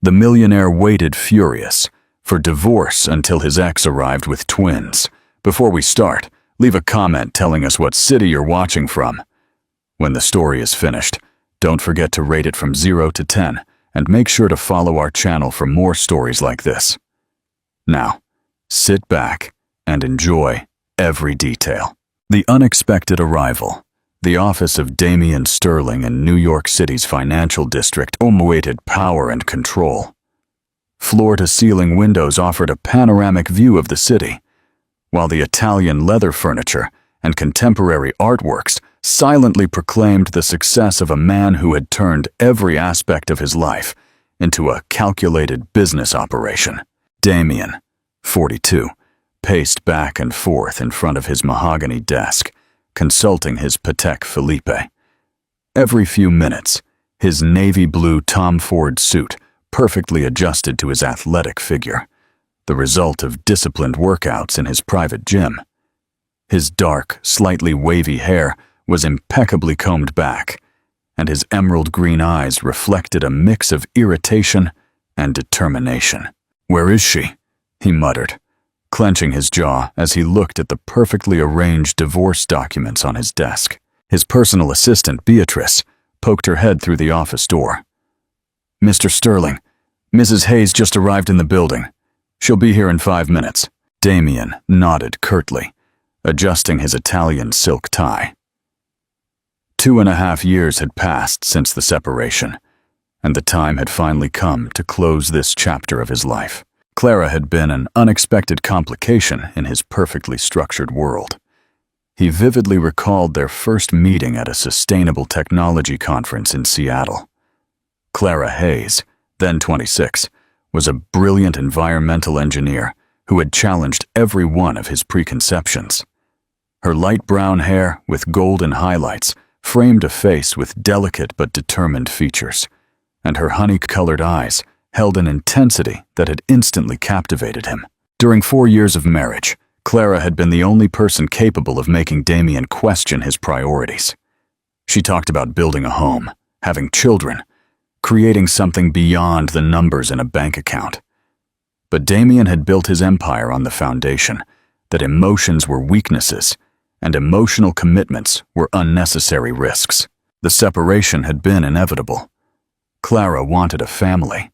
The millionaire waited furious for divorce until his ex arrived with twins. Before we start, leave a comment telling us what city you're watching from. When the story is finished, don't forget to rate it from 0 to 10 and make sure to follow our channel for more stories like this. Now, sit back and enjoy every detail. The unexpected arrival. The office of Damian Sterling in New York City's financial district awaited power and control. Floor-to-ceiling windows offered a panoramic view of the city, while the Italian leather furniture and contemporary artworks silently proclaimed the success of a man who had turned every aspect of his life into a calculated business operation. Damian, 42, paced back and forth in front of his mahogany desk, consulting his Patek Philippe. Every few minutes, his navy blue Tom Ford suit perfectly adjusted to his athletic figure, the result of disciplined workouts in his private gym. His dark, slightly wavy hair was impeccably combed back, and his emerald green eyes reflected a mix of irritation and determination. "Where is she?" he muttered, clenching his jaw as he looked at the perfectly arranged divorce documents on his desk. His personal assistant, Beatrice, poked her head through the office door. "Mr. Sterling, Mrs. Hayes just arrived in the building. She'll be here in 5 minutes." Damian nodded curtly, adjusting his Italian silk tie. 2.5 years had passed since the separation, and the time had finally come to close this chapter of his life. Clara had been an unexpected complication in his perfectly structured world. He vividly recalled their first meeting at a sustainable technology conference in Seattle. Clara Hayes, then 26, was a brilliant environmental engineer who had challenged every one of his preconceptions. Her light brown hair with golden highlights framed a face with delicate but determined features, and her honey-colored eyes held an intensity that had instantly captivated him. During 4 years of marriage, Clara had been the only person capable of making Damian question his priorities. She talked about building a home, having children, creating something beyond the numbers in a bank account. But Damian had built his empire on the foundation that emotions were weaknesses and emotional commitments were unnecessary risks. The separation had been inevitable. Clara wanted a family.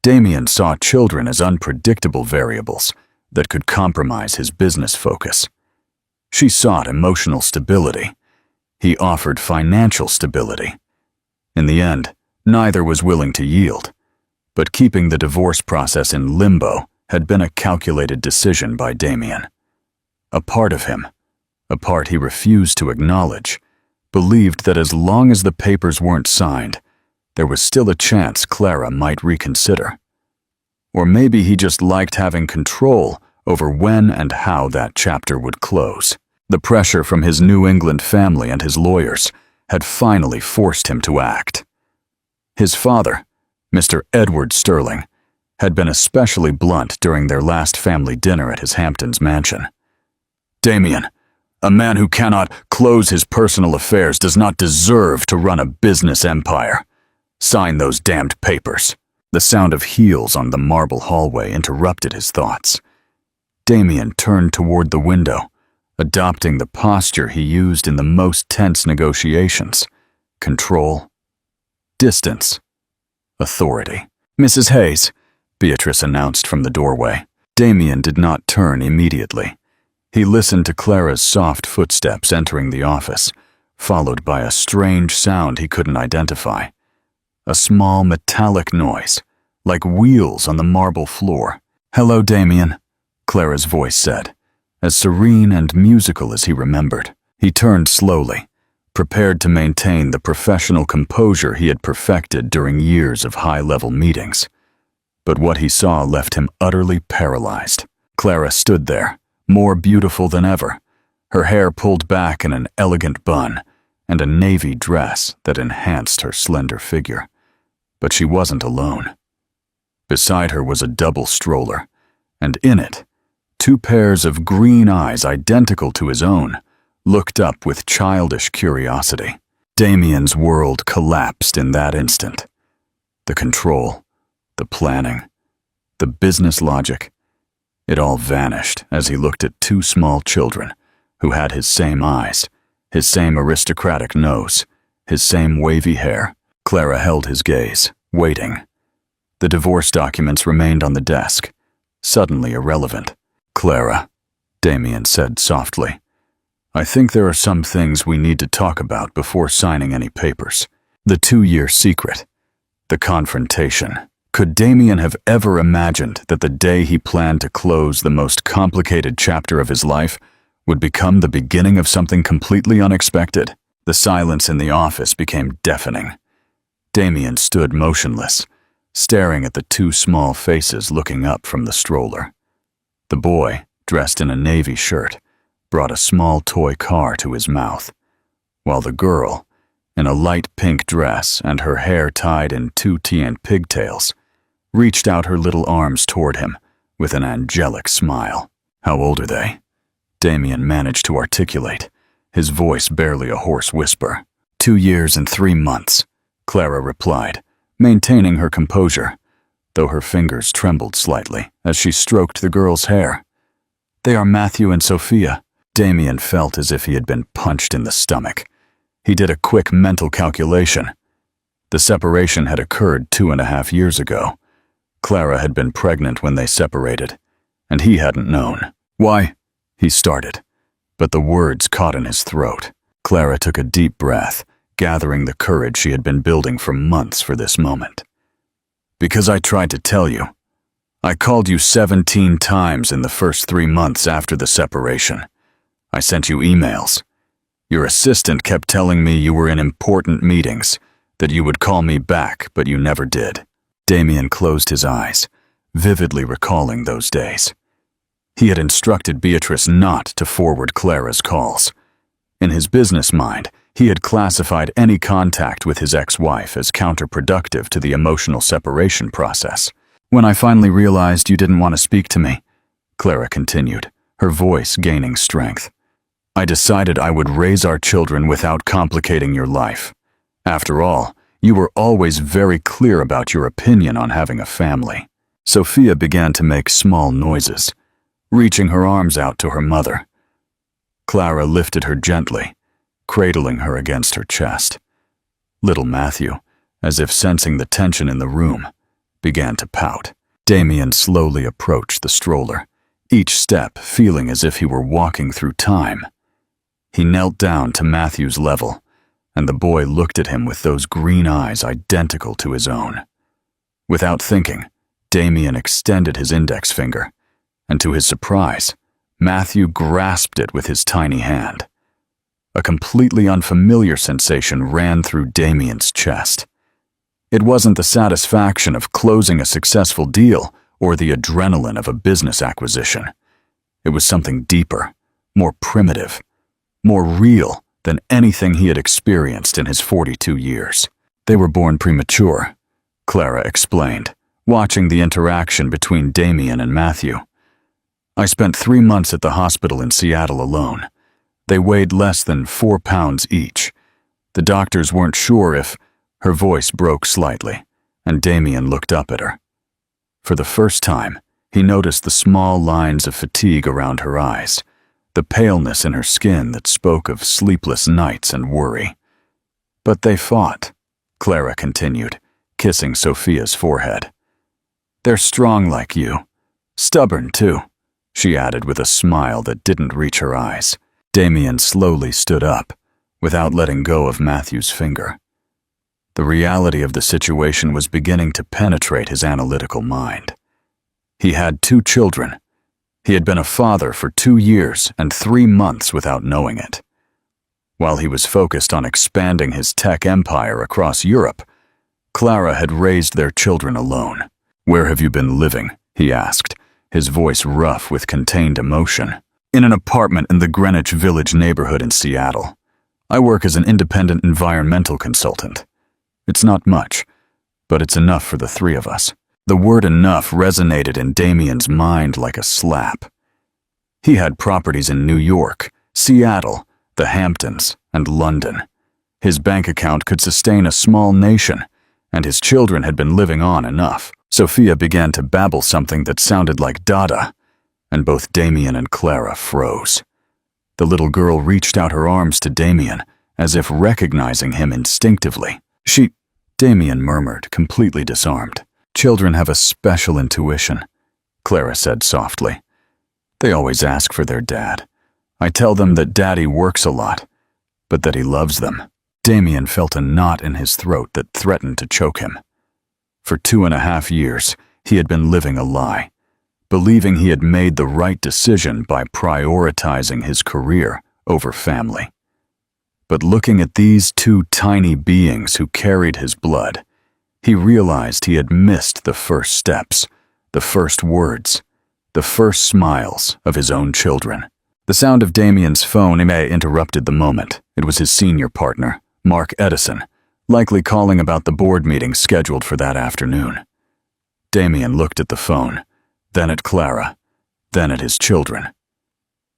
Damian saw children as unpredictable variables that could compromise his business focus. She sought emotional stability. He offered financial stability. In the end, neither was willing to yield, but keeping the divorce process in limbo had been a calculated decision by Damian. A part of him, a part he refused to acknowledge, believed that as long as the papers weren't signed, there was still a chance Clara might reconsider. Or maybe he just liked having control over when and how that chapter would close. The pressure from his New England family and his lawyers had finally forced him to act. His father, Mr. Edward Sterling, had been especially blunt during their last family dinner at his Hamptons mansion. "Damian, a man who cannot close his personal affairs does not deserve to run a business empire. Sign those damned papers." The sound of heels on the marble hallway interrupted his thoughts. Damian turned toward the window, adopting the posture he used in the most tense negotiations: control, distance, authority. "Mrs. Hayes," Beatrice announced from the doorway. Damian did not turn immediately. He listened to Clara's soft footsteps entering the office, followed by a strange sound he couldn't identify. A small metallic noise, like wheels on the marble floor. "Hello, Damian," Clara's voice said, as serene and musical as he remembered. He turned slowly, prepared to maintain the professional composure he had perfected during years of high-level meetings. But what he saw left him utterly paralyzed. Clara stood there, more beautiful than ever, her hair pulled back in an elegant bun, and a navy dress that enhanced her slender figure. But she wasn't alone. Beside her was a double stroller, and in it, 2 pairs of green eyes identical to his own looked up with childish curiosity. Damian's world collapsed in that instant. The control, the planning, the business logic. It all vanished as he looked at two small children who had his same eyes, his same aristocratic nose, his same wavy hair. Clara held his gaze, waiting. The divorce documents remained on the desk, suddenly irrelevant. "Clara," Damien said softly, "I think there are some things we need to talk about before signing any papers. The 2-year secret, the confrontation." Could Damien have ever imagined that the day he planned to close the most complicated chapter of his life would become the beginning of something completely unexpected? The silence in the office became deafening. Damien stood motionless, staring at the two small faces looking up from the stroller. The boy, dressed in a navy shirt, brought a small toy car to his mouth, while the girl, in a light pink dress and her hair tied in 2T and pigtails, reached out her little arms toward him with an angelic smile. "How old are they?" Damien managed to articulate, his voice barely a hoarse whisper. 2 years and 3 months, Clara replied, maintaining her composure, though her fingers trembled slightly as she stroked the girl's hair. "They are Matthew and Sophia." Damien felt as if he had been punched in the stomach. He did a quick mental calculation. The separation had occurred 2.5 years ago. Clara had been pregnant when they separated, and he hadn't known. "Why?" he started, but the words caught in his throat. Clara took a deep breath, gathering the courage she had been building for months for this moment. "Because I tried to tell you. I called you 17 times in the first 3 months after the separation. I sent you emails. Your assistant kept telling me you were in important meetings, that you would call me back, but you never did." Damien closed his eyes, vividly recalling those days. He had instructed Beatrice not to forward Clara's calls. In his business mind, he had classified any contact with his ex-wife as counterproductive to the emotional separation process. "When I finally realized you didn't want to speak to me," Clara continued, her voice gaining strength, "I decided I would raise our children without complicating your life. After all, you were always very clear about your opinion on having a family." Sophia began to make small noises, reaching her arms out to her mother. Clara lifted her gently, cradling her against her chest. Little Matthew, as if sensing the tension in the room, began to pout. Damien slowly approached the stroller, each step feeling as if he were walking through time. He knelt down to Matthew's level, and the boy looked at him with those green eyes identical to his own. Without thinking, Damien extended his index finger, and to his surprise, Matthew grasped it with his tiny hand. A completely unfamiliar sensation ran through Damien's chest. It wasn't the satisfaction of closing a successful deal or the adrenaline of a business acquisition. It was something deeper, more primitive, more real than anything he had experienced in his 42 years. "They were born premature," Clara explained, watching the interaction between Damien and Matthew. "I spent 3 months at the hospital in Seattle alone. They weighed less than 4 pounds each. The doctors weren't sure if—" Her voice broke slightly, and Damien looked up at her. For the first time, he noticed the small lines of fatigue around her eyes, the paleness in her skin that spoke of sleepless nights and worry. "But they fought," Clara continued, kissing Sophia's forehead. "They're strong like you. Stubborn, too," she added with a smile that didn't reach her eyes. Damien slowly stood up, without letting go of Matthew's finger. The reality of the situation was beginning to penetrate his analytical mind. He had 2 children. He had been a father for 2 years and 3 months without knowing it. While he was focused on expanding his tech empire across Europe, Clara had raised their children alone. "Where have you been living?" he asked, his voice rough with contained emotion. "In an apartment in the Greenwich Village neighborhood in Seattle. I work as an independent environmental consultant. It's not much, but it's enough for the 3 of us." The word enough resonated in Damien's mind like a slap. He had properties in New York, Seattle, the Hamptons, and London. His bank account could sustain a small nation, and his children had been living on enough. Sophia began to babble something that sounded like Dada, and both Damien and Clara froze. The little girl reached out her arms to Damien, as if recognizing him instinctively. Damien murmured, completely disarmed. "Children have a special intuition," Clara said softly. "They always ask for their dad. I tell them that Daddy works a lot, but that he loves them." Damien felt a knot in his throat that threatened to choke him. For 2.5 years, he had been living a lie, believing he had made the right decision by prioritizing his career over family. But looking at these two tiny beings who carried his blood, he realized he had missed the first steps, the first words, the first smiles of his own children. The sound of Damien's phone interrupted the moment. It was his senior partner, Mark Edison, likely calling about the board meeting scheduled for that afternoon. Damien looked at the phone, then at Clara, then at his children.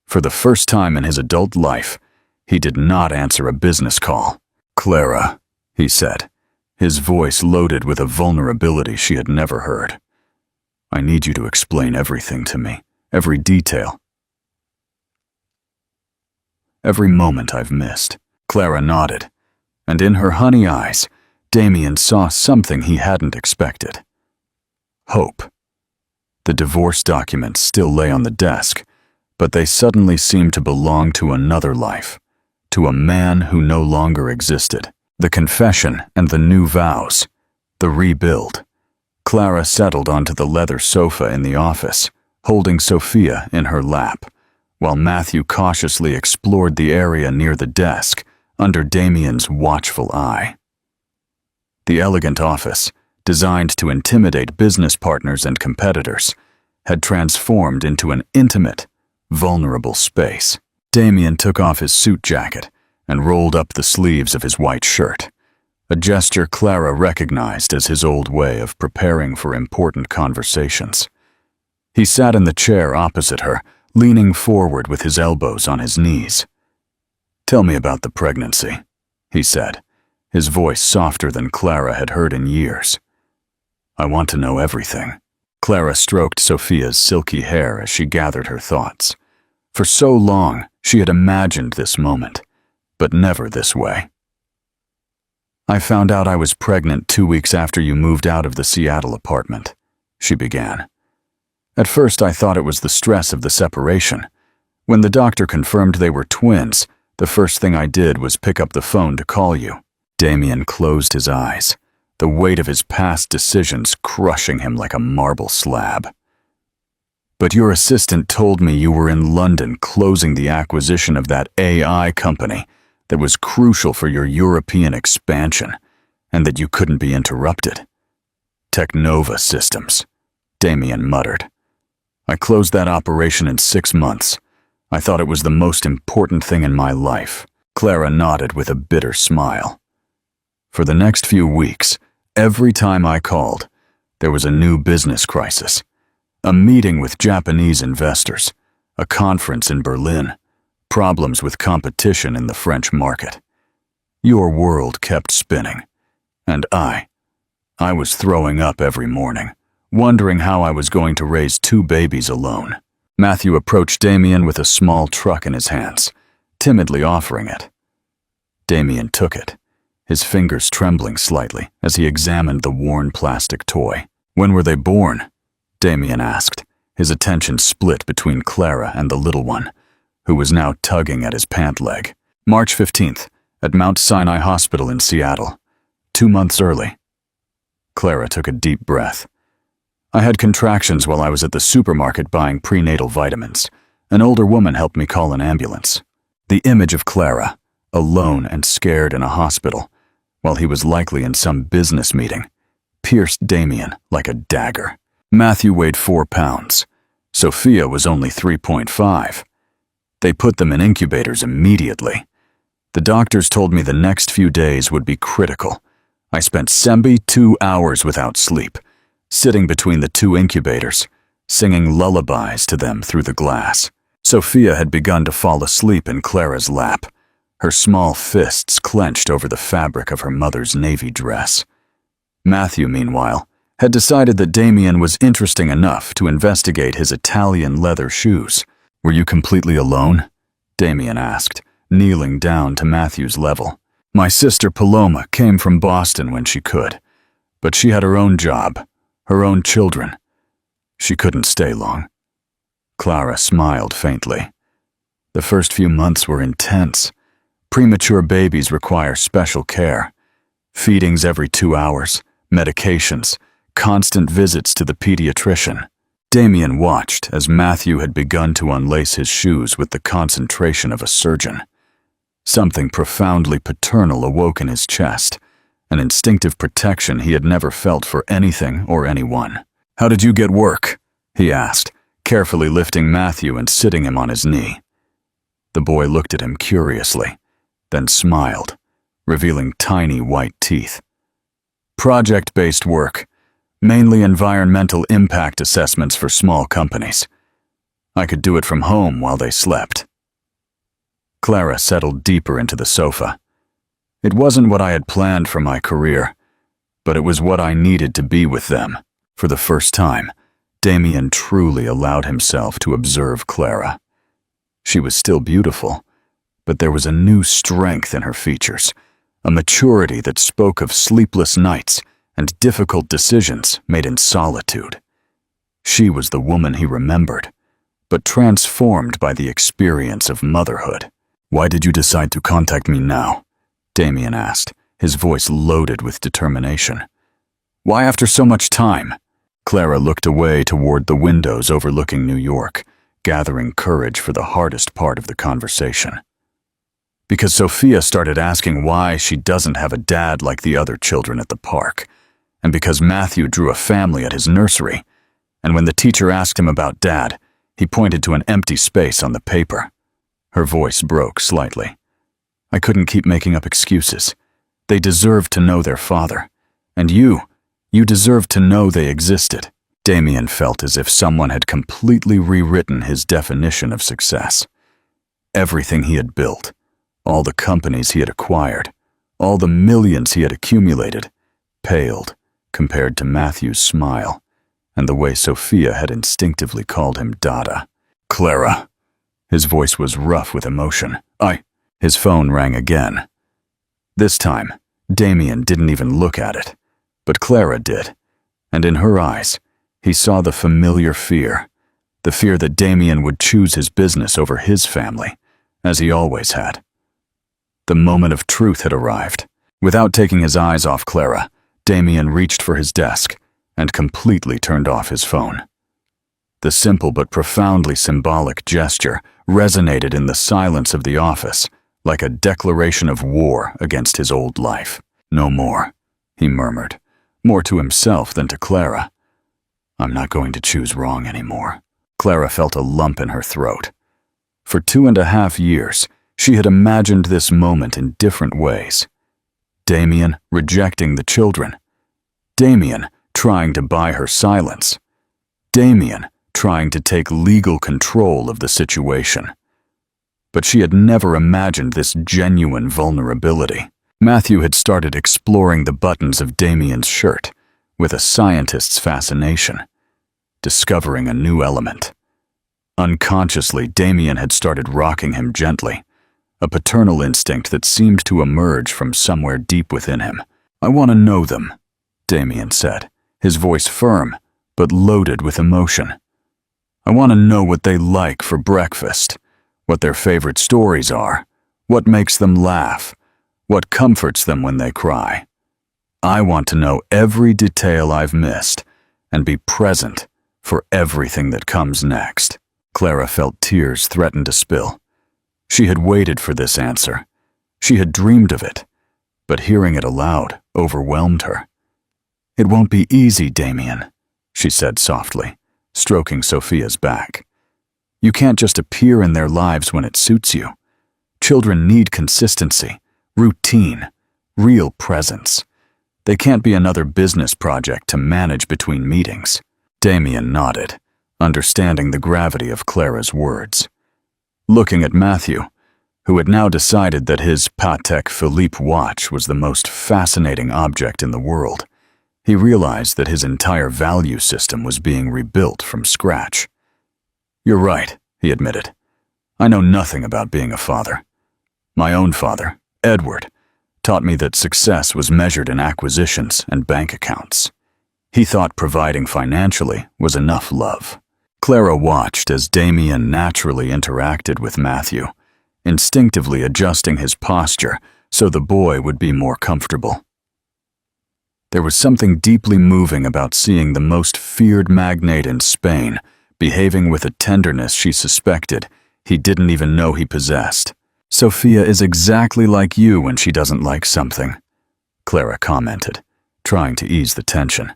For the first time in his adult life, he did not answer a business call. "Clara," he said, his voice loaded with a vulnerability she had never heard. "I need you to explain everything to me, every detail. Every moment I've missed." Clara nodded, and in her honey eyes, Damien saw something he hadn't expected. Hope. The divorce documents still lay on the desk, but they suddenly seemed to belong to another life, to a man who no longer existed. The confession and the new vows, the rebuild. Clara settled onto the leather sofa in the office, holding Sophia in her lap, while Matthew cautiously explored the area near the desk, under Damien's watchful eye. The elegant office, designed to intimidate business partners and competitors, had transformed into an intimate, vulnerable space. Damien took off his suit jacket and rolled up the sleeves of his white shirt, a gesture Clara recognized as his old way of preparing for important conversations. He sat in the chair opposite her, leaning forward with his elbows on his knees. "Tell me about the pregnancy," he said, his voice softer than Clara had heard in years. "I want to know everything." Clara stroked Sophia's silky hair as she gathered her thoughts. For so long, she had imagined this moment, but never this way. "I found out I was pregnant 2 weeks after you moved out of the Seattle apartment," she began. "At first, I thought it was the stress of the separation. When the doctor confirmed they were twins, the first thing I did was pick up the phone to call you." Damien closed his eyes, the weight of his past decisions crushing him like a marble slab. "But your assistant told me you were in London closing the acquisition of that AI company that was crucial for your European expansion, and that you couldn't be interrupted. Technova Systems," Damien muttered. "I closed that operation in 6 months. I thought it was the most important thing in my life." Clara nodded with a bitter smile. "For the next few weeks, every time I called, there was a new business crisis. A meeting with Japanese investors, a conference in Berlin, problems with competition in the French market. Your world kept spinning, and I was throwing up every morning, wondering how I was going to raise 2 babies alone." Matthew approached Damien with a small truck in his hands, timidly offering it. Damien took it, his fingers trembling slightly as he examined the worn plastic toy. "When were they born?" Damien asked, his attention split between Clara and the little one, who was now tugging at his pant leg. "March 15th, at Mount Sinai Hospital in Seattle. 2 months early." Clara took a deep breath. "I had contractions while I was at the supermarket buying prenatal vitamins. An older woman helped me call an ambulance." The image of Clara, alone and scared in a hospital, while he was likely in some business meeting, pierced Damien like a dagger. Matthew weighed 4 pounds. Sophia was only 3.5. They put them in incubators immediately. The doctors told me the next few days would be critical. I spent 72 hours without sleep, sitting between the 2 incubators, singing lullabies to them through the glass. Sophia had begun to fall asleep in Clara's lap, her small fists clenched over the fabric of her mother's navy dress. Matthew, meanwhile, had decided that Damien was interesting enough to investigate his Italian leather shoes. "Were you completely alone?" Damien asked, kneeling down to Matthew's level. "My sister Paloma came from Boston when she could, but she had her own job, her own children. She couldn't stay long." Clara smiled faintly. "The first few months were intense. Premature babies require special care. Feedings every 2 hours, medications, constant visits to the pediatrician." Damien watched as Matthew had begun to unlace his shoes with the concentration of a surgeon. Something profoundly paternal awoke in his chest, an instinctive protection he had never felt for anything or anyone. "How did you get work?" he asked, carefully lifting Matthew and sitting him on his knee. The boy looked at him curiously, then smiled, revealing tiny white teeth. "Project-based work, mainly environmental impact assessments for small companies. I could do it from home while they slept." Clara settled deeper into the sofa. "It wasn't what I had planned for my career, but it was what I needed to be with them." For the first time, Damien truly allowed himself to observe Clara. She was still beautiful, but there was a new strength in her features, a maturity that spoke of sleepless nights and difficult decisions made in solitude. She was the woman he remembered, but transformed by the experience of motherhood. "Why did you decide to contact me now?" Damien asked, his voice loaded with determination. "Why after so much time?" Clara looked away toward the windows overlooking New York, gathering courage for the hardest part of the conversation. "Because Sophia started asking why she doesn't have a dad like the other children at the park, and because Matthew drew a family at his nursery, and when the teacher asked him about Dad, he pointed to an empty space on the paper." Her voice broke slightly. "I couldn't keep making up excuses. They deserved to know their father. And you deserved to know they existed." Damien felt as if someone had completely rewritten his definition of success. Everything he had built, all the companies he had acquired, all the millions he had accumulated, paled compared to Matthew's smile and the way Sophia had instinctively called him Dada. "Clara." His voice was rough with emotion. His phone rang again. This time, Damien didn't even look at it, but Clara did, and in her eyes, he saw the familiar fear, the fear that Damien would choose his business over his family, as he always had. The moment of truth had arrived. Without taking his eyes off Clara, Damien reached for his desk and completely turned off his phone. The simple but profoundly symbolic gesture resonated in the silence of the office like a declaration of war against his old life. "No more," he murmured, more to himself than to Clara. "I'm not going to choose wrong anymore." Clara felt a lump in her throat. For 2.5 years, she had imagined this moment in different ways. Damien rejecting the children. Damien trying to buy her silence. Damien trying to take legal control of the situation. But she had never imagined this genuine vulnerability. Matthew had started exploring the buttons of Damien's shirt with a scientist's fascination, discovering a new element. Unconsciously, Damien had started rocking him gently, a paternal instinct that seemed to emerge from somewhere deep within him. "I want to know them," Damien said, his voice firm but loaded with emotion. "I want to know what they like for breakfast, what their favorite stories are, what makes them laugh, what comforts them when they cry. I want to know every detail I've missed and be present for everything that comes next." Clara felt tears threaten to spill. She had waited for this answer. She had dreamed of it, but hearing it aloud overwhelmed her. "It won't be easy, Damien," she said softly, stroking Sophia's back. "You can't just appear in their lives when it suits you. Children need consistency, routine, real presence. They can't be another business project to manage between meetings." Damien nodded, understanding the gravity of Clara's words. Looking at Matthew, who had now decided that his Patek Philippe watch was the most fascinating object in the world, He realized that his entire value system was being rebuilt from scratch. "You're right," he admitted. "I know nothing about being a father. My own father, Edward, taught me that success was measured in acquisitions and bank accounts. He thought providing financially was enough love." Clara watched as Damien naturally interacted with Matthew, instinctively adjusting his posture so the boy would be more comfortable. There was something deeply moving about seeing the most feared magnate in Spain behaving with a tenderness she suspected he didn't even know he possessed. "Sophia is exactly like you when she doesn't like something," Clara commented, trying to ease the tension.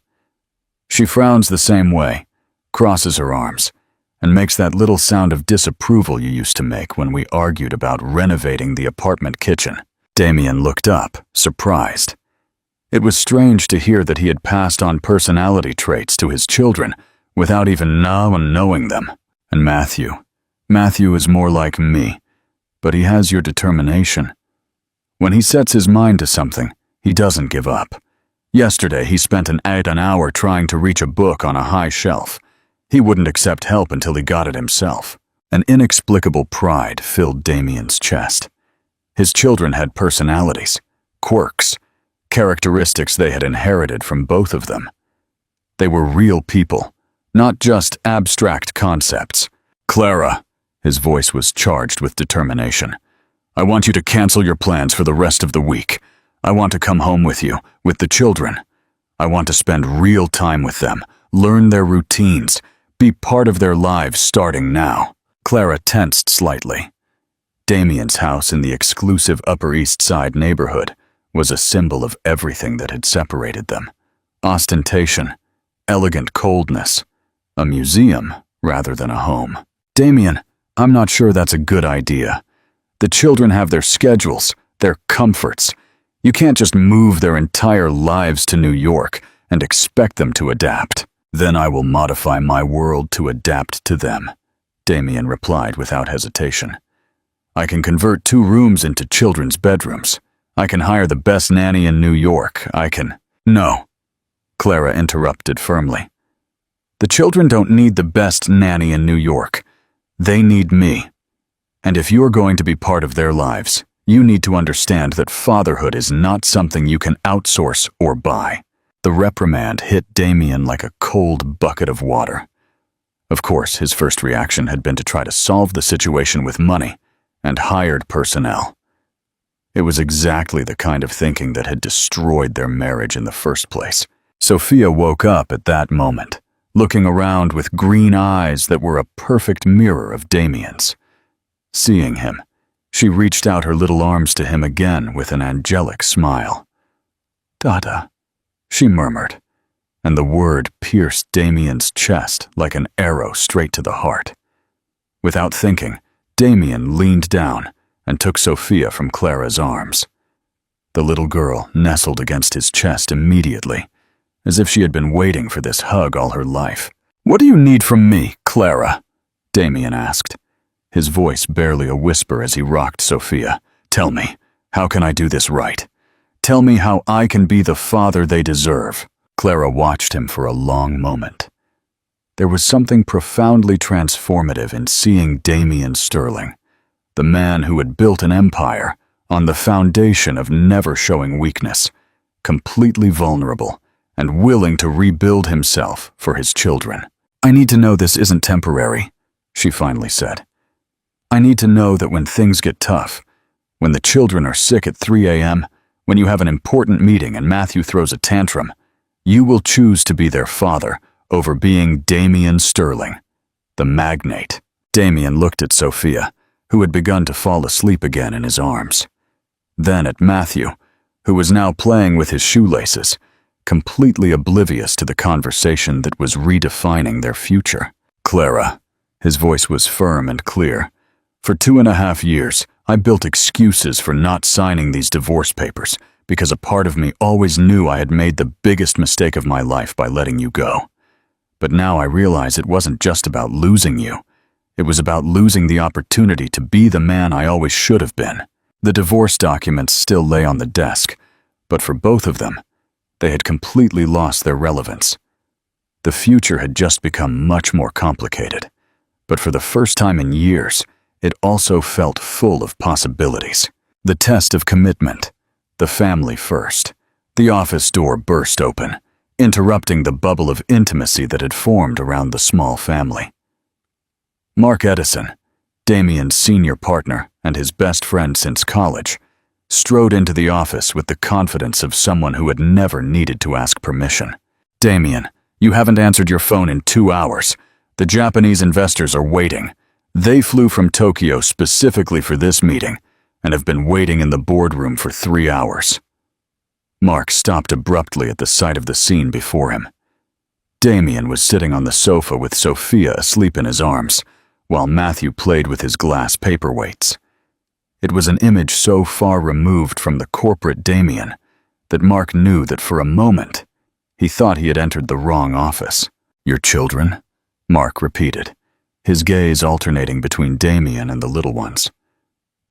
"She frowns the same way, crosses her arms, and makes that little sound of disapproval you used to make when we argued about renovating the apartment kitchen." Damien looked up, surprised. It was strange to hear that he had passed on personality traits to his children without even knowing them. "And Matthew is more like me, but he has your determination. When he sets his mind to something, he doesn't give up. Yesterday, he spent an hour trying to reach a book on a high shelf. He wouldn't accept help until he got it himself." An inexplicable pride filled Damien's chest. His children had personalities, quirks, characteristics they had inherited from both of them. They were real people, not just abstract concepts. "Clara," his voice was charged with determination, "I want you to cancel your plans for the rest of the week. I want to come home with you, with the children. I want to spend real time with them, learn their routines, be part of their lives starting now." Clara tensed slightly. Damien's house in the exclusive Upper East Side neighborhood was a symbol of everything that had separated them. Ostentation, elegant coldness, a museum rather than a home. "Damien, I'm not sure that's a good idea. The children have their schedules, their comforts. You can't just move their entire lives to New York and expect them to adapt." "Then I will modify my world to adapt to them," Damien replied without hesitation. "I can convert 2 rooms into children's bedrooms. I can hire the best nanny in New York. I can—" "No," Clara interrupted firmly. "The children don't need the best nanny in New York. They need me. And if you're going to be part of their lives, you need to understand that fatherhood is not something you can outsource or buy." The reprimand hit Damien like a cold bucket of water. Of course, his first reaction had been to try to solve the situation with money and hired personnel. It was exactly the kind of thinking that had destroyed their marriage in the first place. Sophia woke up at that moment, looking around with green eyes that were a perfect mirror of Damien's. Seeing him, she reached out her little arms to him again with an angelic smile. "Dada," she murmured, and the word pierced Damien's chest like an arrow straight to the heart. Without thinking, Damien leaned down and took Sophia from Clara's arms. The little girl nestled against his chest immediately, as if she had been waiting for this hug all her life. "What do you need from me, Clara?" Damien asked, his voice barely a whisper as he rocked Sophia. "Tell me, how can I do this right? Tell me how I can be the father they deserve." Clara watched him for a long moment. There was something profoundly transformative in seeing Damien Sterling, the man who had built an empire on the foundation of never showing weakness, completely vulnerable, and willing to rebuild himself for his children. "I need to know this isn't temporary," she finally said. "I need to know that when things get tough, when the children are sick at 3 a.m., when you have an important meeting and Matthew throws a tantrum, you will choose to be their father over being Damien Sterling, the magnate." Damien looked at Sophia, who had begun to fall asleep again in his arms. Then at Matthew, who was now playing with his shoelaces, completely oblivious to the conversation that was redefining their future. "Clara," his voice was firm and clear, "for 2.5 years, I built excuses for not signing these divorce papers because a part of me always knew I had made the biggest mistake of my life by letting you go. But now I realize it wasn't just about losing you. It was about losing the opportunity to be the man I always should have been." The divorce documents still lay on the desk, but for both of them, They had completely lost their relevance. The future had just become much more complicated, but for the first time in years, it also felt full of possibilities. The test of commitment, the family first. The office door burst open, interrupting the bubble of intimacy that had formed around the small family. Mark Edison, Damien's senior partner and his best friend since college, strode into the office with the confidence of someone who had never needed to ask permission. "Damien, you haven't answered your phone in 2 hours. The Japanese investors are waiting. They flew from Tokyo specifically for this meeting and have been waiting in the boardroom for 3 hours. Mark stopped abruptly at the sight of the scene before him. Damien was sitting on the sofa with Sophia asleep in his arms, while Matthew played with his glass paperweights. It was an image so far removed from the corporate Damien that Mark knew that for a moment he thought he had entered the wrong office. "Your children?" Mark repeated, his gaze alternating between Damien and the little ones.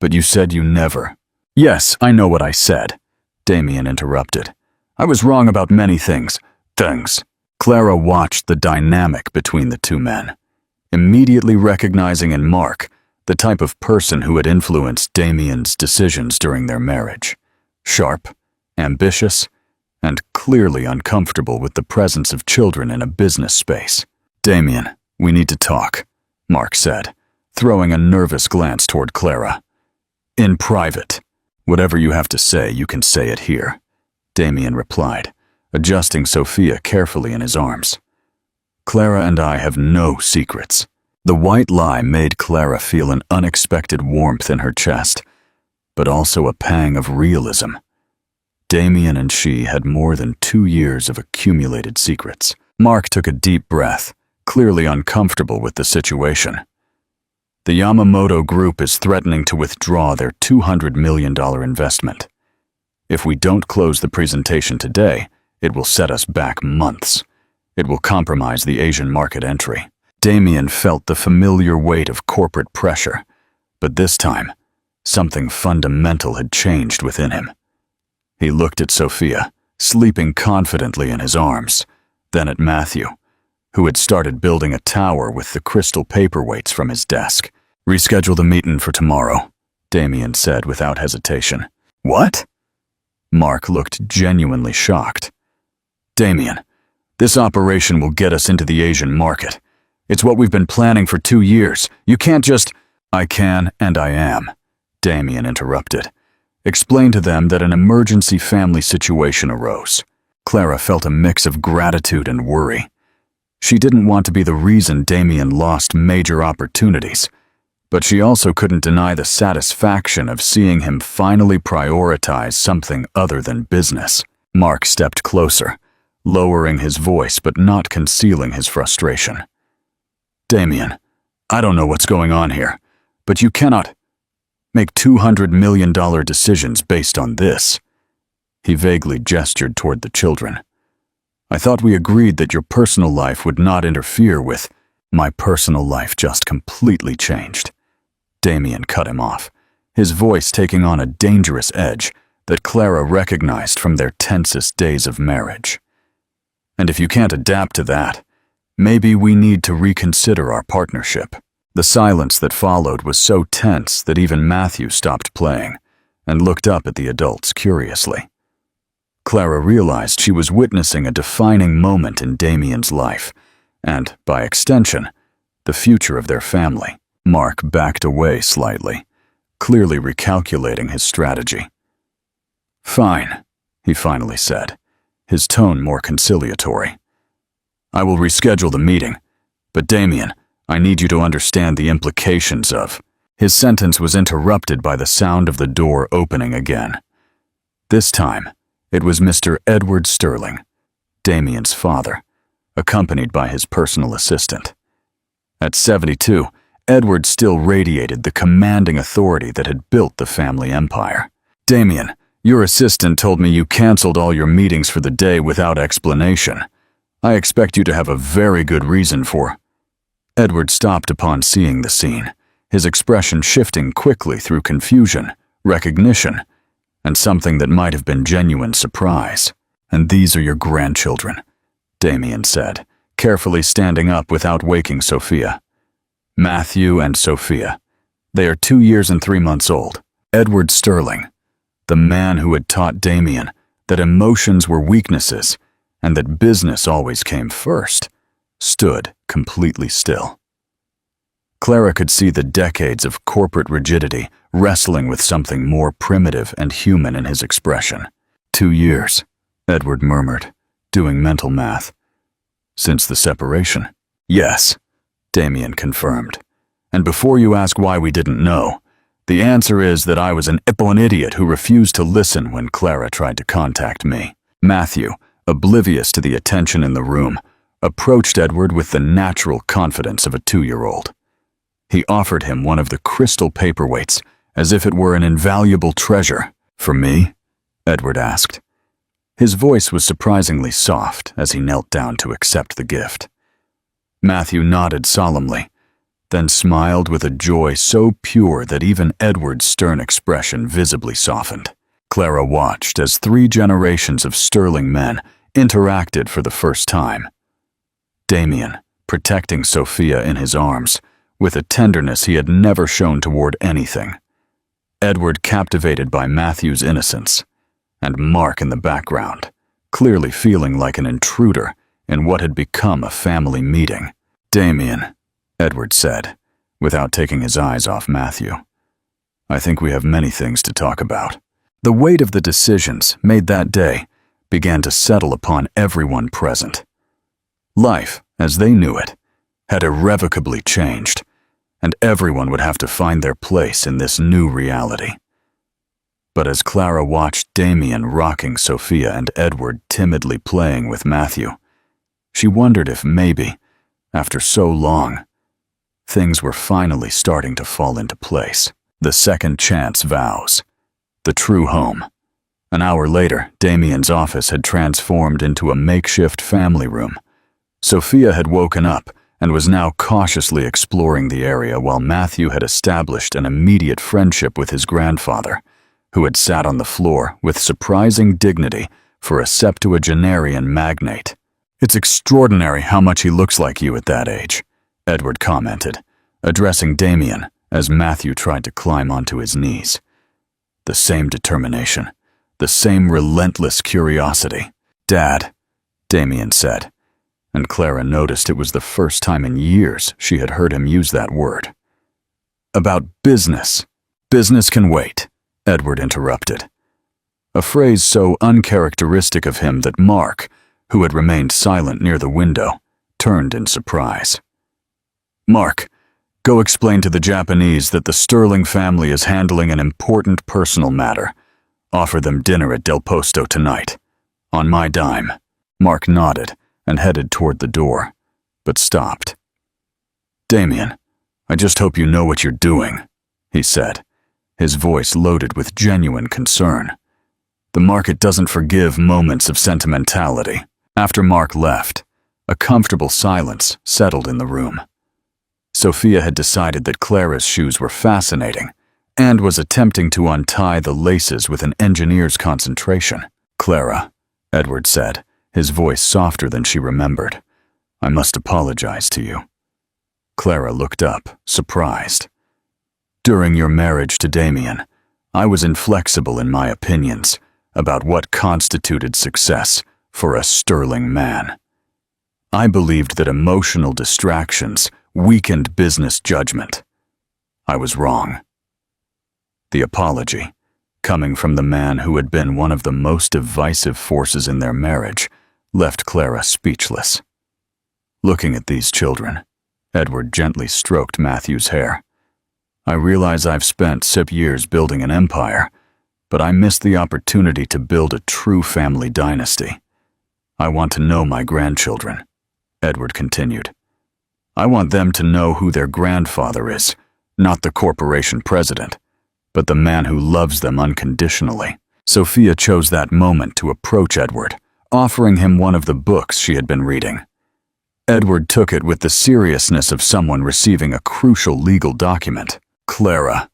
"But you said you never—" "Yes, I know what I said," Damien interrupted. "I was wrong about many things. Clara watched the dynamic between the two men, immediately recognizing in Mark the type of person who had influenced Damien's decisions during their marriage. Sharp, ambitious, and clearly uncomfortable with the presence of children in a business space. "Damien, we need to talk," Mark said, throwing a nervous glance toward Clara. "In private. Whatever you have to say, you can say it here," Damien replied, adjusting Sophia carefully in his arms. "Clara and I have no secrets." The white lie made Clara feel an unexpected warmth in her chest, but also a pang of realism. Damien and she had more than 2 years of accumulated secrets. Mark took a deep breath, clearly uncomfortable with the situation. "The Yamamoto Group is threatening to withdraw their $200 million investment. If we don't close the presentation today, it will set us back months. It will compromise the Asian market entry." Damien felt the familiar weight of corporate pressure, but this time, something fundamental had changed within him. He looked at Sophia, sleeping confidently in his arms, then at Matthew, who had started building a tower with the crystal paperweights from his desk. "Reschedule the meeting for tomorrow," Damien said without hesitation. "What?" Mark looked genuinely shocked. "Damien, this operation will get us into the Asian market. It's what we've been planning for 2 years. You can't just—" "I can and I am," Damien interrupted. "Explain to them that an emergency family situation arose." Clara felt a mix of gratitude and worry. She didn't want to be the reason Damien lost major opportunities, but she also couldn't deny the satisfaction of seeing him finally prioritize something other than business. Mark stepped closer, lowering his voice but not concealing his frustration. "Damien, I don't know what's going on here, but you cannot make $200 million decisions based on this." He vaguely gestured toward the children. "I thought we agreed that your personal life would not interfere with—" "My personal life just completely changed," Damien cut him off, his voice taking on a dangerous edge that Clara recognized from their tensest days of marriage. "And if you can't adapt to that, maybe we need to reconsider our partnership." The silence that followed was so tense that even Matthew stopped playing and looked up at the adults curiously. Clara realized she was witnessing a defining moment in Damien's life, and, by extension, the future of their family. Mark backed away slightly, clearly recalculating his strategy. "Fine," he finally said, his tone more conciliatory. "I will reschedule the meeting, but Damien, I need you to understand the implications of—" His sentence was interrupted by the sound of the door opening again. This time, it was Mr. Edward Sterling, Damien's father, accompanied by his personal assistant. At 72, Edward still radiated the commanding authority that had built the family empire. "Damien, your assistant told me you canceled all your meetings for the day without explanation. I expect you to have a very good reason for—" Edward stopped upon seeing the scene, his expression shifting quickly through confusion, recognition, and something that might have been genuine surprise. "And these are your grandchildren," Damien said, carefully standing up without waking Sophia. "Matthew and Sophia. They are 2 years and 3 months old." Edward Sterling, the man who had taught Damien that emotions were weaknesses and that business always came first, stood completely still. Clara could see the decades of corporate rigidity wrestling with something more primitive and human in his expression. 2 years, Edward murmured, doing mental math. "Since the separation?" "Yes," Damien confirmed. "And before you ask why we didn't know, the answer is that I was an idiot who refused to listen when Clara tried to contact me." Matthew, oblivious to the attention in the room, approached Edward with the natural confidence of a 2-year-old. He offered him one of the crystal paperweights as if it were an invaluable treasure. "For me?" Edward asked. His voice was surprisingly soft as he knelt down to accept the gift. Matthew nodded solemnly, then smiled with a joy so pure that even Edward's stern expression visibly softened. Clara watched as 3 generations of Sterling men interacted for the first time. Damien, protecting Sophia in his arms, with a tenderness he had never shown toward anything. Edward captivated by Matthew's innocence, and Mark in the background, clearly feeling like an intruder in what had become a family meeting. "Damien," Edward said, without taking his eyes off Matthew, "I think we have many things to talk about." The weight of the decisions made that day began to settle upon everyone present. Life, as they knew it, had irrevocably changed, and everyone would have to find their place in this new reality. But as Clara watched Damien rocking Sophia and Edward timidly playing with Matthew, she wondered if maybe, after so long, things were finally starting to fall into place. The second chance vows. The true home. An hour later, Damien's office had transformed into a makeshift family room. Sophia had woken up and was now cautiously exploring the area while Matthew had established an immediate friendship with his grandfather, who had sat on the floor with surprising dignity for a septuagenarian magnate. "It's extraordinary how much he looks like you at that age," Edward commented, addressing Damien as Matthew tried to climb onto his knees. "The same determination, the same relentless curiosity." "Dad," Damien said, and Clara noticed it was the first time in years she had heard him use that word. "About business. Business can wait," Edward interrupted, a phrase so uncharacteristic of him that Mark, who had remained silent near the window, turned in surprise. "Mark, go explain to the Japanese that the Sterling family is handling an important personal matter. Offer them dinner at Del Posto tonight. On my dime." Mark nodded and headed toward the door, but stopped. "Damien, I just hope you know what you're doing," he said, his voice loaded with genuine concern. "The market doesn't forgive moments of sentimentality." After Mark left, a comfortable silence settled in the room. Sophia had decided that Clara's shoes were fascinating and was attempting to untie the laces with an engineer's concentration. "Clara," Edward said, his voice softer than she remembered, "I must apologize to you." Clara looked up, surprised. "During your marriage to Damien, I was inflexible in my opinions about what constituted success for a Sterling man. I believed that emotional distractions weakened business judgment. I was wrong." The apology, coming from the man who had been one of the most divisive forces in their marriage, left Clara speechless. Looking at these children, Edward gently stroked Matthew's hair. "I realize I've spent 6 years building an empire, but I missed the opportunity to build a true family dynasty. I want to know my grandchildren," Edward continued. "I want them to know who their grandfather is, not the corporation president, but the man who loves them unconditionally." Sophia chose that moment to approach Edward, offering him one of the books she had been reading. Edward took it with the seriousness of someone receiving a crucial legal document. "Clara,"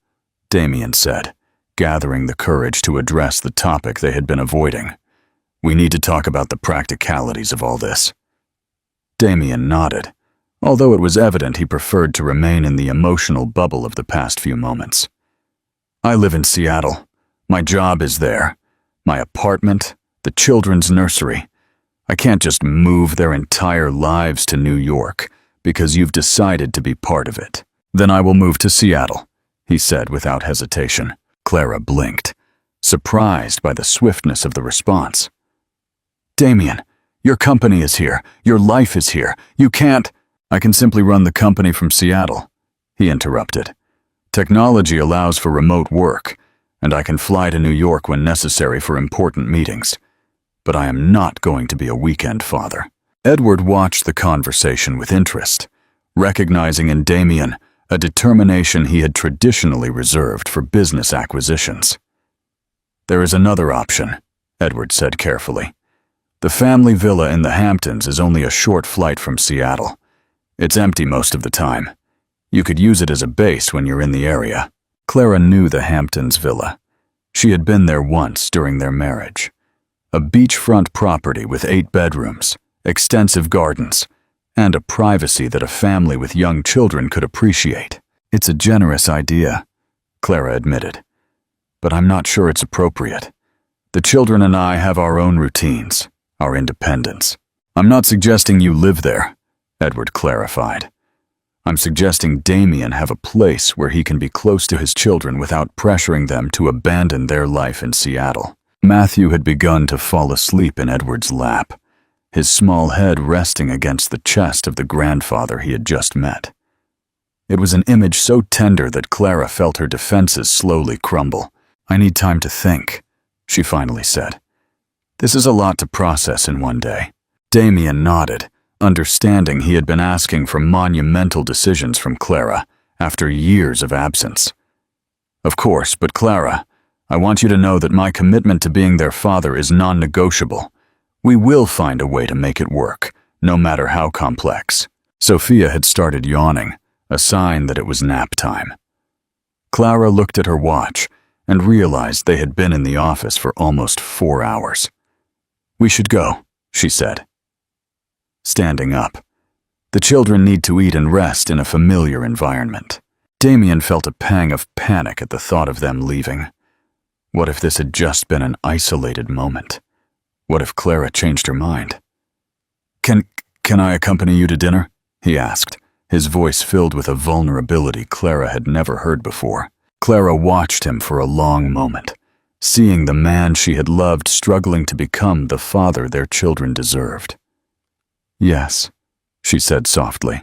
Damien said, gathering the courage to address the topic they had been avoiding, We need to talk about the practicalities of all this. Damien nodded, although it was evident he preferred to remain in the emotional bubble of the past few moments. I live in Seattle. My job is there. My apartment, the children's nursery. I can't just move their entire lives to New York because you've decided to be part of it. Then I will move to Seattle, he said without hesitation. Clara blinked, surprised by the swiftness of the response. Damien, your company is here. Your life is here. You can't— I can simply run the company from Seattle, he interrupted. Technology allows for remote work, and I can fly to New York when necessary for important meetings. But I am not going to be a weekend father. Edward watched the conversation with interest, recognizing in Damien a determination he had traditionally reserved for business acquisitions. There is another option, Edward said carefully. The family villa in the Hamptons is only a short flight from Seattle. It's empty most of the time. You could use it as a base when you're in the area. Clara knew the Hamptons villa. She had been there once during their marriage. A beachfront property with 8 bedrooms, extensive gardens, and a privacy that a family with young children could appreciate. It's a generous idea, Clara admitted, but I'm not sure it's appropriate. The children and I have our own routines, our independence. I'm not suggesting you live there, Edward clarified. I'm suggesting Damien have a place where he can be close to his children without pressuring them to abandon their life in Seattle. Matthew had begun to fall asleep in Edward's lap, his small head resting against the chest of the grandfather he had just met. It was an image so tender that Clara felt her defenses slowly crumble. I need time to think, she finally said. This is a lot to process in one day. Damien nodded, understanding he had been asking for monumental decisions from Clara after years of absence. Of course, but Clara, I want you to know that my commitment to being their father is non-negotiable. We will find a way to make it work, no matter how complex. Sophia had started yawning, a sign that it was nap time. Clara looked at her watch and realized they had been in the office for almost 4 hours. We should go, she said. Standing up. The children need to eat and rest in a familiar environment. Damien felt a pang of panic at the thought of them leaving. What if this had just been an isolated moment? What if Clara changed her mind? Can I accompany you to dinner? He asked, his voice filled with a vulnerability Clara had never heard before. Clara watched him for a long moment, seeing the man she had loved struggling to become the father their children deserved. Yes, she said softly.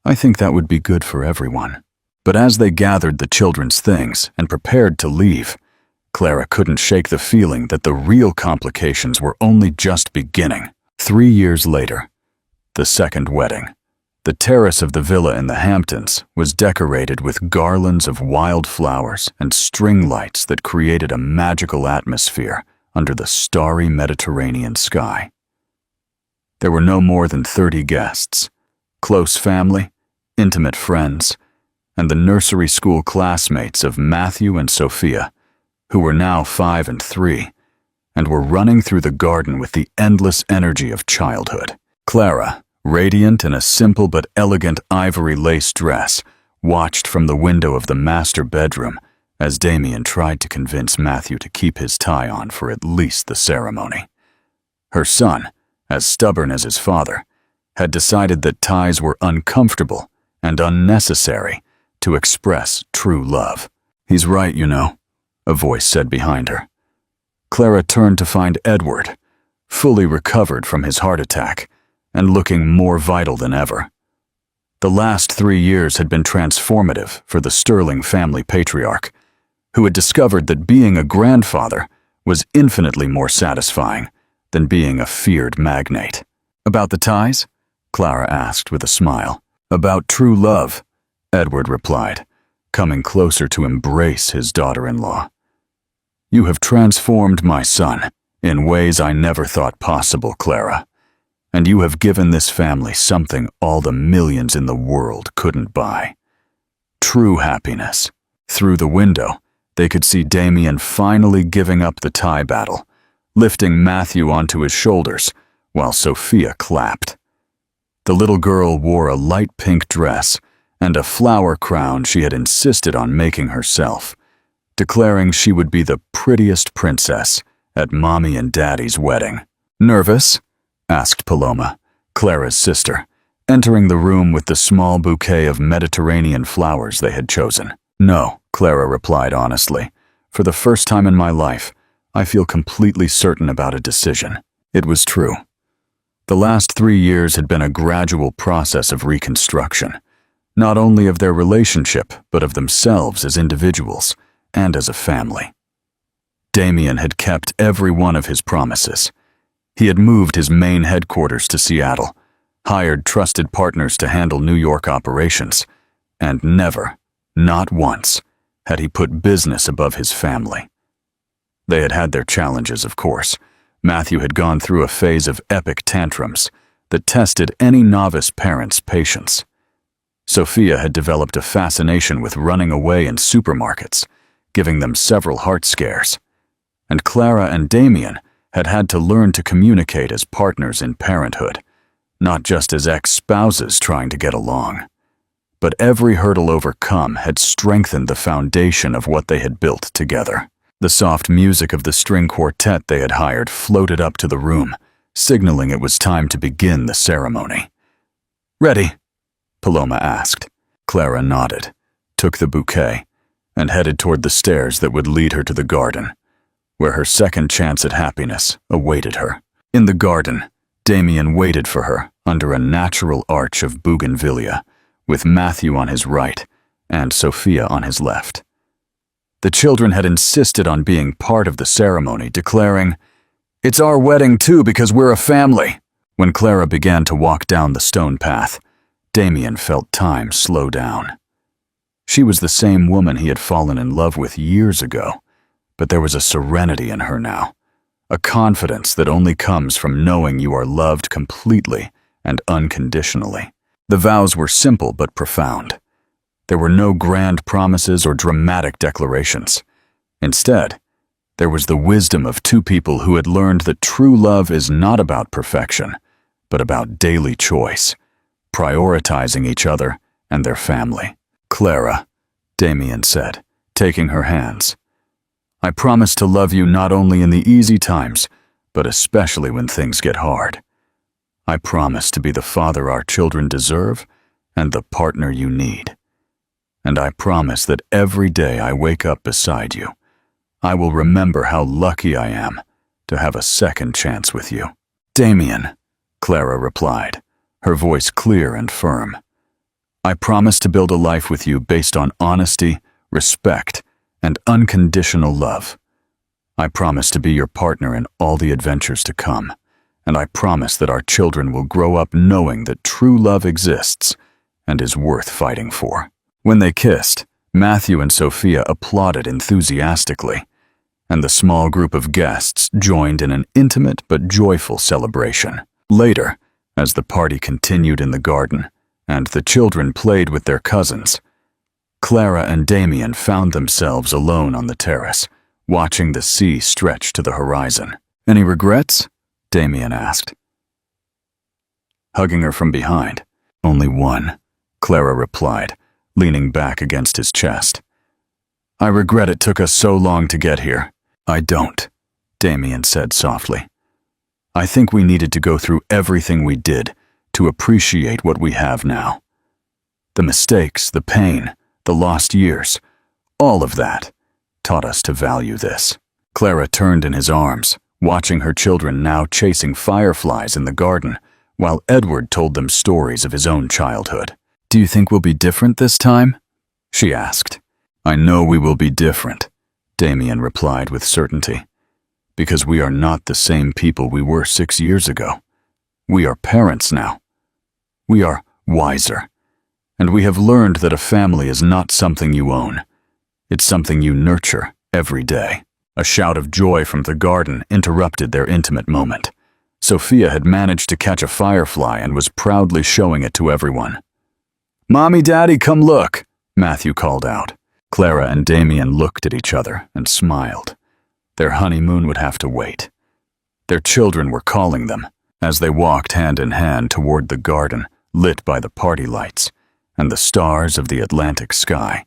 I think that would be good for everyone. But as they gathered the children's things and prepared to leave, Clara couldn't shake the feeling that the real complications were only just beginning. 3 years later, the second wedding. The terrace of the villa in the Hamptons was decorated with garlands of wildflowers and string lights that created a magical atmosphere under the starry Mediterranean sky. There were no more than 30 guests, close family, intimate friends, and the nursery school classmates of Matthew and Sophia, who were now 5 and 3, and were running through the garden with the endless energy of childhood. Clara, radiant in a simple but elegant ivory lace dress, watched from the window of the master bedroom as Damien tried to convince Matthew to keep his tie on for at least the ceremony. Her son, as stubborn as his father, had decided that ties were uncomfortable and unnecessary to express true love. He's right, you know, a voice said behind her. Clara turned to find Edward, fully recovered from his heart attack and looking more vital than ever. The last 3 years had been transformative for the Sterling family patriarch, who had discovered that being a grandfather was infinitely more satisfying than being a feared magnate. About the ties? Clara asked with a smile. About true love, Edward replied, coming closer to embrace his daughter-in-law. You have transformed my son in ways I never thought possible, Clara. And you have given this family something all the millions in the world couldn't buy. True happiness. Through the window, they could see Damien finally giving up the tie battle, lifting Matthew onto his shoulders while Sophia clapped. The little girl wore a light pink dress and a flower crown she had insisted on making herself, declaring she would be the prettiest princess at Mommy and Daddy's wedding. "Nervous?" asked Paloma, Clara's sister, entering the room with the small bouquet of Mediterranean flowers they had chosen. "No," Clara replied honestly. "For the first time in my life, I feel completely certain about a decision." It was true. The last 3 years had been a gradual process of reconstruction, not only of their relationship, but of themselves as individuals and as a family. Damien had kept every one of his promises. He had moved his main headquarters to Seattle, hired trusted partners to handle New York operations, and never, not once, had he put business above his family. They had had their challenges, of course. Matthew had gone through a phase of epic tantrums that tested any novice parent's patience. Sophia had developed a fascination with running away in supermarkets, giving them several heart scares. And Clara and Damien had had to learn to communicate as partners in parenthood, not just as ex-spouses trying to get along. But every hurdle overcome had strengthened the foundation of what they had built together. The soft music of the string quartet they had hired floated up to the room, signaling it was time to begin the ceremony. "Ready?" Paloma asked. Clara nodded, took the bouquet, and headed toward the stairs that would lead her to the garden, where her second chance at happiness awaited her. In the garden, Damien waited for her under a natural arch of bougainvillea, with Matthew on his right and Sophia on his left. The children had insisted on being part of the ceremony, declaring, "It's our wedding too because we're a family." When Clara began to walk down the stone path, Damien felt time slow down. She was the same woman he had fallen in love with years ago, but there was a serenity in her now, a confidence that only comes from knowing you are loved completely and unconditionally. The vows were simple but profound. There were no grand promises or dramatic declarations. Instead, there was the wisdom of two people who had learned that true love is not about perfection, but about daily choice, prioritizing each other and their family. "Clara," Damien said, taking her hands, "I promise to love you not only in the easy times, but especially when things get hard. I promise to be the father our children deserve and the partner you need. And I promise that every day I wake up beside you, I will remember how lucky I am to have a second chance with you." "Damien," Clara replied, her voice clear and firm, "I promise to build a life with you based on honesty, respect, and unconditional love. I promise to be your partner in all the adventures to come, and I promise that our children will grow up knowing that true love exists and is worth fighting for." When they kissed, Matthew and Sophia applauded enthusiastically, and the small group of guests joined in an intimate but joyful celebration. Later, as the party continued in the garden and the children played with their cousins, Clara and Damien found themselves alone on the terrace, watching the sea stretch to the horizon. "Any regrets?" Damien asked, hugging her from behind. "Only one," Clara replied, leaning back against his chest. "I regret it took us so long to get here." "I don't," Damien said softly. "I think we needed to go through everything we did to appreciate what we have now. The mistakes, the pain, the lost years, all of that taught us to value this." Clara turned in his arms, watching her children now chasing fireflies in the garden, while Edward told them stories of his own childhood. "Do you think we'll be different this time?" she asked. "I know we will be different," Damien replied with certainty, "because we are not the same people we were 6 years ago. We are parents now. We are wiser, and we have learned that a family is not something you own. It's something you nurture every day." A shout of joy from the garden interrupted their intimate moment. Sophia had managed to catch a firefly and was proudly showing it to everyone. "Mommy, Daddy, come look," Matthew called out. Clara and Damien looked at each other and smiled. Their honeymoon would have to wait. Their children were calling them as they walked hand in hand toward the garden lit by the party lights and the stars of the Atlantic sky.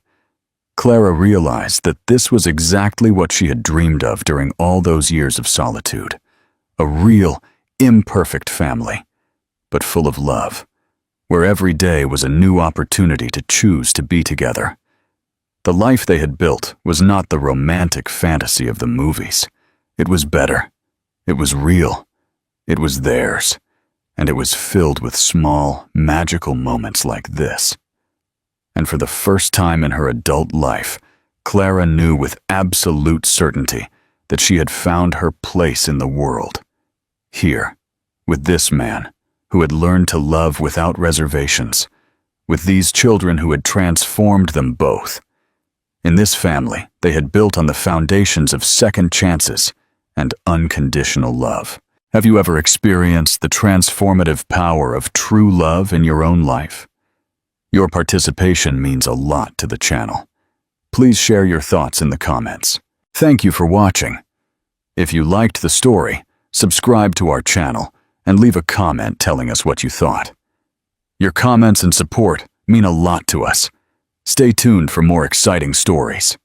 Clara realized that this was exactly what she had dreamed of during all those years of solitude. A real, imperfect family, but full of love, where every day was a new opportunity to choose to be together. The life they had built was not the romantic fantasy of the movies. It was better. It was real. It was theirs. And it was filled with small, magical moments like this. And for the first time in her adult life, Clara knew with absolute certainty that she had found her place in the world. Here, with this man, who had learned to love without reservations, with these children who had transformed them both. In this family, they had built on the foundations of second chances and unconditional love. Have you ever experienced the transformative power of true love in your own life? Your participation means a lot to the channel. Please share your thoughts in the comments. Thank you for watching. If you liked the story, subscribe to our channel and leave a comment telling us what you thought. Your comments and support mean a lot to us. Stay tuned for more exciting stories.